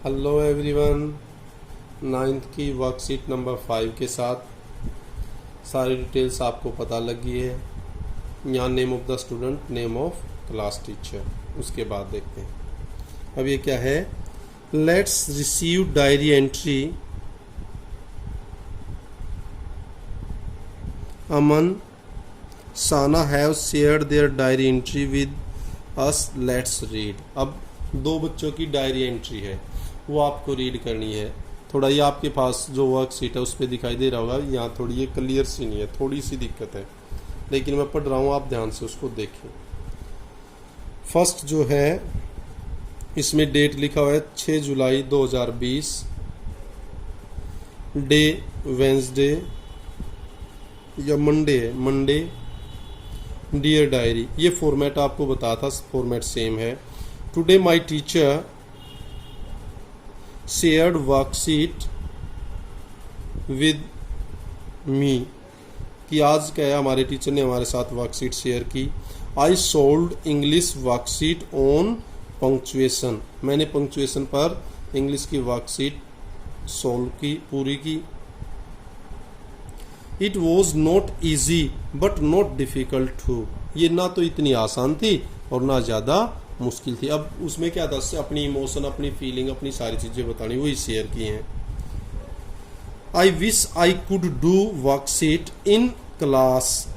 Hello everyone, ninth की worksheet number 5 के साथ सारी डिटेल्स आपको पता लग गई है। यहाँ name of the student, name of class teacher, उसके बाद देखते हैं अब ये क्या है। Let's receive diary entry Aman Sana have shared their diary entry with us, let's read. अब दो बच्चों की डायरी एंट्री है, वो आपको रीड करनी है। थोड़ा ये आपके पास जो वर्कशीट है उस पर दिखाई दे रहा होगा, यहाँ थोड़ी ये क्लियर सी नहीं है, थोड़ी सी दिक्कत है, लेकिन मैं पढ़ रहा हूँ, आप ध्यान से उसको देखें। फर्स्ट जो है इसमें डेट लिखा हुआ है 6 जुलाई 2020, डे वेंसडे या मंडे है, मंडे। डियर डायरी, ये फॉर्मेट आपको बताया था, फॉर्मेट सेम है। Today my teacher shared worksheet with me, कि आज क्या है, हमारे टीचर ने हमारे साथ वर्कशीट शेयर की। I solved English worksheet on punctuation, मैंने पंक्चुएशन पर इंग्लिश की वर्कशीट सोल्व की, पूरी की। It was not easy but not difficult to, ये ना तो इतनी आसान थी और ना ज़्यादा मुश्किल थी। अब उसमें क्या था, अपनी इमोशन, अपनी फीलिंग, अपनी सारी चीज़ें बतानी, वही शेयर की हैं। I wish I could do worksheet in class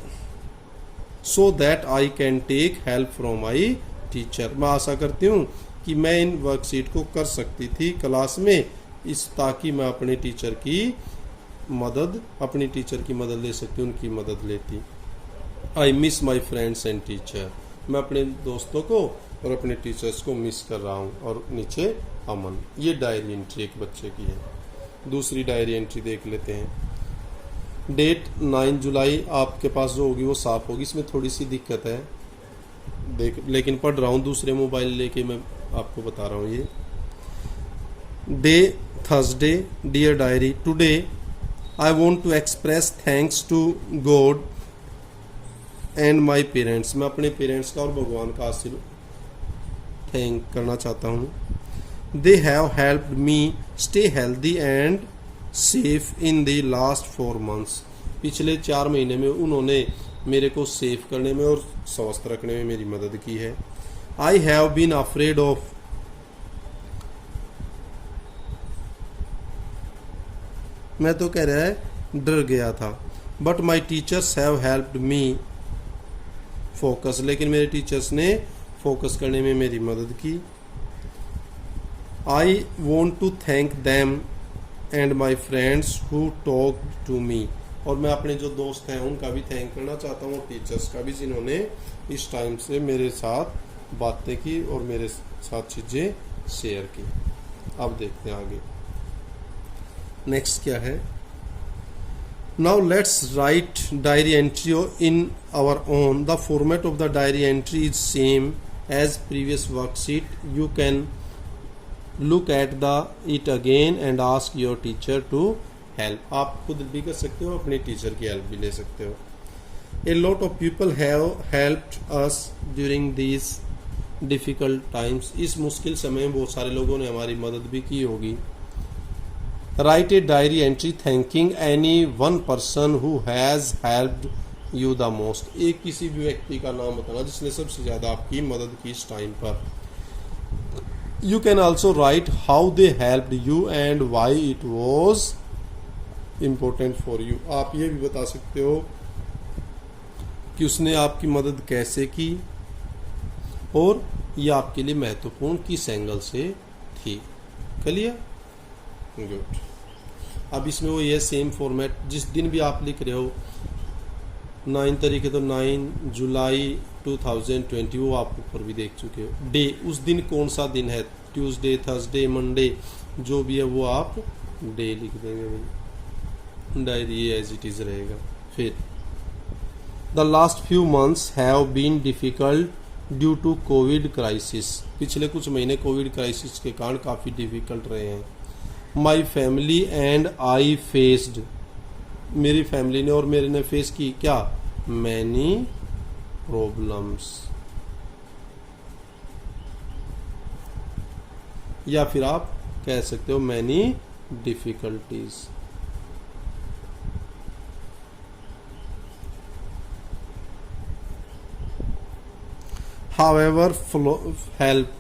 so that I can take help from my teacher, मैं आशा करती हूँ कि मैं इन वर्कशीट को कर सकती थी क्लास में, इस ताकि मैं अपने टीचर की मदद ले सकती, उनकी मदद लेती। I miss my friends and teacher, मैं अपने दोस्तों को और अपने टीचर्स को मिस कर रहा हूँ। और नीचे अमन, ये डायरी एंट्री एक बच्चे की है। दूसरी डायरी एंट्री देख लेते हैं। डेट 9 जुलाई आपके पास जो होगी वो साफ होगी, इसमें थोड़ी सी दिक्कत है, लेकिन पढ़ रहा हूँ दूसरे मोबाइल लेके, मैं आपको बता रहा हूँ। ये day Thursday, dear diary, today I want to express thanks to God and my parents, मैं अपने पेरेंट्स का और भगवान का आशीर्वाद थैंक करना चाहता हूँ। They have helped me stay healthy and safe in the last 4 months, पिछले 4 महीने में उन्होंने मेरे को सेफ करने में और स्वस्थ रखने में मेरी मदद की है। I have been afraid of, मैं तो कह रहा है डर गया था। But my teachers have helped me focus, लेकिन मेरे टीचर्स ने फोकस करने में मेरी मदद की। I want to thank them and my friends who talk to me, और मैं अपने जो दोस्त हैं उनका भी थैंक करना चाहता हूँ, टीचर्स का भी, जिन्होंने इस टाइम से मेरे साथ बातें की और मेरे साथ चीज़ें शेयर की। अब देखते हैं आगे नेक्स्ट क्या है। Now let's write diary entry in our own. The format of the diary entry is same as previous worksheet. You can look at it again and ask your teacher to help. आप खुद भी कर सकते हो, अपने teacher की help भी ले सकते हो। A lot of people have helped us during these difficult times. इस मुश्किल समय में बहुत सारे लोगों ने हमारी मदद भी की होगी। Write a diary entry thanking any one person who has helped you the most. एक किसी भी व्यक्ति का नाम बताना जिसने सबसे ज़्यादा आपकी मदद की इस टाइम पर। You can also write how they helped you and why it was important for you. आप ये भी बता सकते हो कि उसने आपकी मदद कैसे की और ये आपके लिए महत्वपूर्ण किस एंगल से थी। क्लियर? गुड। अब इसमें वो ये सेम फॉर्मेट, जिस दिन भी आप लिख रहे हो, 9 तारीख है तो 9 जुलाई 2020, वो आप ऊपर भी देख चुके हो। डे, उस दिन कौन सा दिन है, ट्यूसडे, थर्सडे, मंडे, जो भी है वो आप डे लिख देंगे भाई, डायरी एज इट इज़ रहेगा। फिर the last few months have been difficult due to covid crisis, पिछले कुछ महीने कोविड क्राइसिस के कारण काफ़ी डिफ़िकल्ट रहे हैं। My family and I faced, मेरी फैमिली ने और मेरे ने फेस की क्या, मैनी प्रॉब्लम्स। या फिर आप कह सकते हो मैनी डिफिकल्टीज। हाउएवर हेल्प,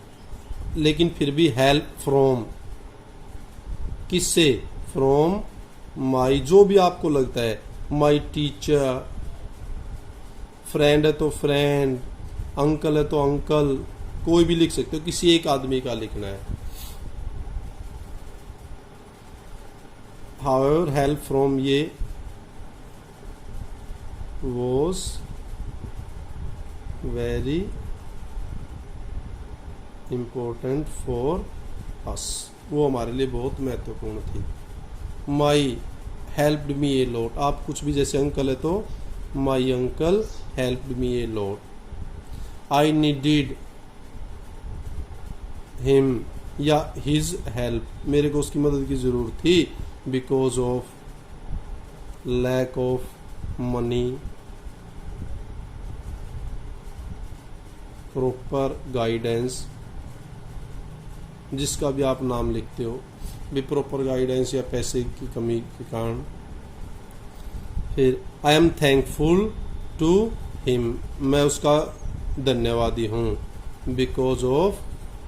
लेकिन फिर भी हेल्प फ्रॉम, किससे? फ्रॉम माई, जो भी आपको लगता है, माई टीचर, फ्रेंड है तो फ्रेंड, अंकल है तो अंकल, कोई भी लिख सकते हो, किसी एक आदमी का लिखना है। हाउएवर हेल्प फ्रॉम ये was very important for us, वो हमारे लिए बहुत महत्वपूर्ण थी। माई हेल्प्ड मी ए लॉट, आप कुछ भी, जैसे अंकल है तो my uncle helped me a lot. I needed him या हिज हेल्प, मेरे को उसकी मदद की जरूरत थी, because of lack of money, proper guidance, जिसका भी आप नाम लिखते हो, भी प्रॉपर गाइडेंस या पैसे की कमी के कारण। फिर I am thankful to him, मैं उसका धन्यवादी हूँ, because of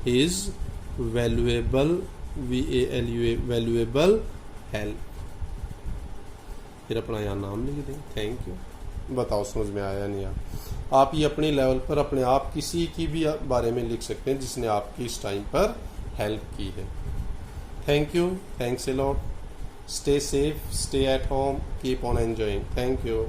his valuable, valuable help. फिर अपना यहाँ नाम लिख दें, थैंक यू। बताओ समझ में आया नहीं आया? आप ये अपने लेवल पर अपने आप किसी की भी बारे में लिख सकते हैं जिसने आपकी इस टाइम पर हेल्प की है। Thank you, thanks a lot, stay safe, stay at home, keep on enjoying, thank you.